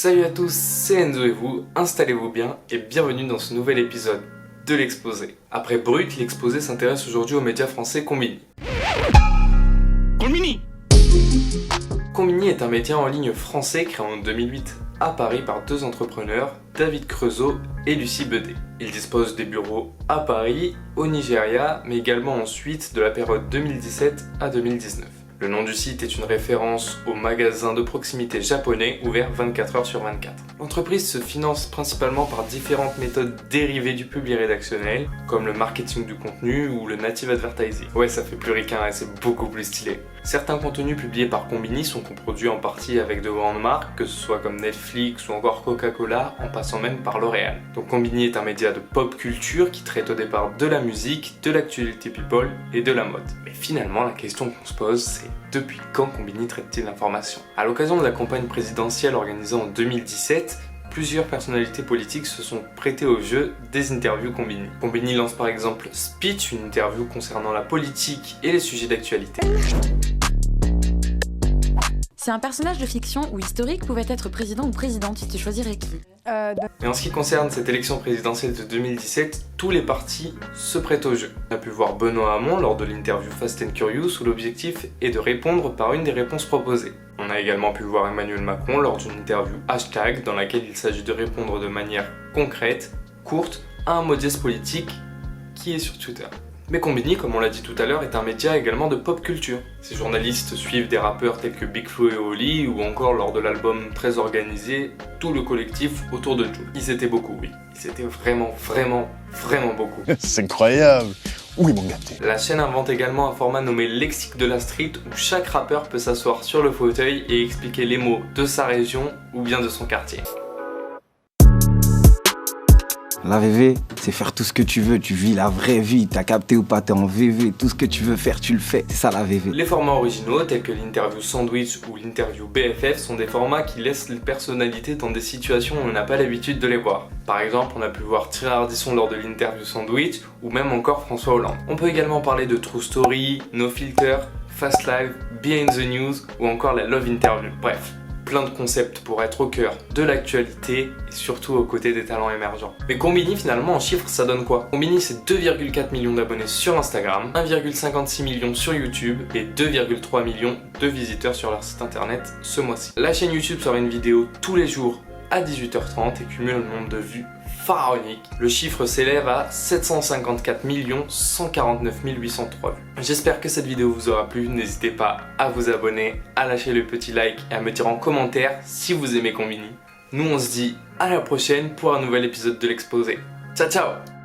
Salut à tous, c'est Enzo et vous, installez-vous bien et bienvenue dans ce nouvel épisode de l'Exposé. Après Brut, l'Exposé s'intéresse aujourd'hui au média français Konbini. Konbini est un média en ligne français créé en 2008 à Paris par deux entrepreneurs, David Creusot et Lucie Bedet. Ils disposent des bureaux à Paris, au Nigeria, mais également en Suisse de la période 2017 à 2019. Le nom du site est une référence au magasin de proximité japonais ouvert 24 heures sur 24. L'entreprise se finance principalement par différentes méthodes dérivées du public rédactionnel, comme le marketing du contenu ou le native advertising. Ouais, ça fait plus ricain et c'est beaucoup plus stylé. Certains contenus publiés par Konbini sont coproduits en partie avec de grandes marques, que ce soit comme Netflix ou encore Coca-Cola, en passant même par L'Oréal. Donc Konbini est un média de pop culture qui traite au départ de la musique, de l'actualité people et de la mode. Mais finalement, la question qu'on se pose, c'est depuis quand Konbini traite-t-il l'information? À l'occasion de la campagne présidentielle organisée en 2017, plusieurs personnalités politiques se sont prêtées au jeu des interviews Konbini. Konbini lance par exemple Speech, une interview concernant la politique et les sujets d'actualité. Si un personnage de fiction ou historique pouvait être président ou présidente, tu choisirais qui? Et en ce qui concerne cette élection présidentielle de 2017, tous les partis se prêtent au jeu. On a pu voir Benoît Hamon lors de l'interview Fast and Curious où l'objectif est de répondre par une des réponses proposées. On a également pu voir Emmanuel Macron lors d'une interview hashtag dans laquelle il s'agit de répondre de manière concrète, courte, à un mot dièse politique qui est sur Twitter. Mais Konbini, comme on l'a dit tout à l'heure, est un média également de pop culture. Ces journalistes suivent des rappeurs tels que Big Flo et Oli ou encore lors de l'album Très Organisé, tout le collectif autour de Jul. Ils étaient beaucoup, oui. Ils étaient vraiment beaucoup. C'est incroyable. Oui, mon gâté. La chaîne invente également un format nommé Lexique de la Street où chaque rappeur peut s'asseoir sur le fauteuil et expliquer les mots de sa région ou bien de son quartier. La VV, c'est faire tout ce que tu veux, tu vis la vraie vie, t'as capté ou pas, t'es en VV, tout ce que tu veux faire, tu le fais, c'est ça la VV. Les formats originaux, tels que l'interview sandwich ou l'interview BFF, sont des formats qui laissent les personnalités dans des situations où on n'a pas l'habitude de les voir. Par exemple, on a pu voir Thierry Ardisson lors de l'interview sandwich, ou même encore François Hollande. On peut également parler de True Story, No Filter, Fast Live, Behind the News, ou encore la Love Interview. Bref, plein de concepts pour être au cœur de l'actualité et surtout aux côtés des talents émergents. Mais Konbini finalement en chiffres ça donne quoi? Konbini c'est 2,4 millions d'abonnés sur Instagram, 1,56 millions sur YouTube et 2,3 millions de visiteurs sur leur site internet ce mois-ci. La chaîne YouTube sort une vidéo tous les jours à 18h30 et cumule un nombre de vues pharaonique. Le chiffre s'élève à 754 149 803 vues. J'espère que cette vidéo vous aura plu, n'hésitez pas à vous abonner, à lâcher le petit like et à me dire en commentaire si vous aimez Konbini. Nous on se dit à la prochaine pour un nouvel épisode de l'Exposé. Ciao ciao!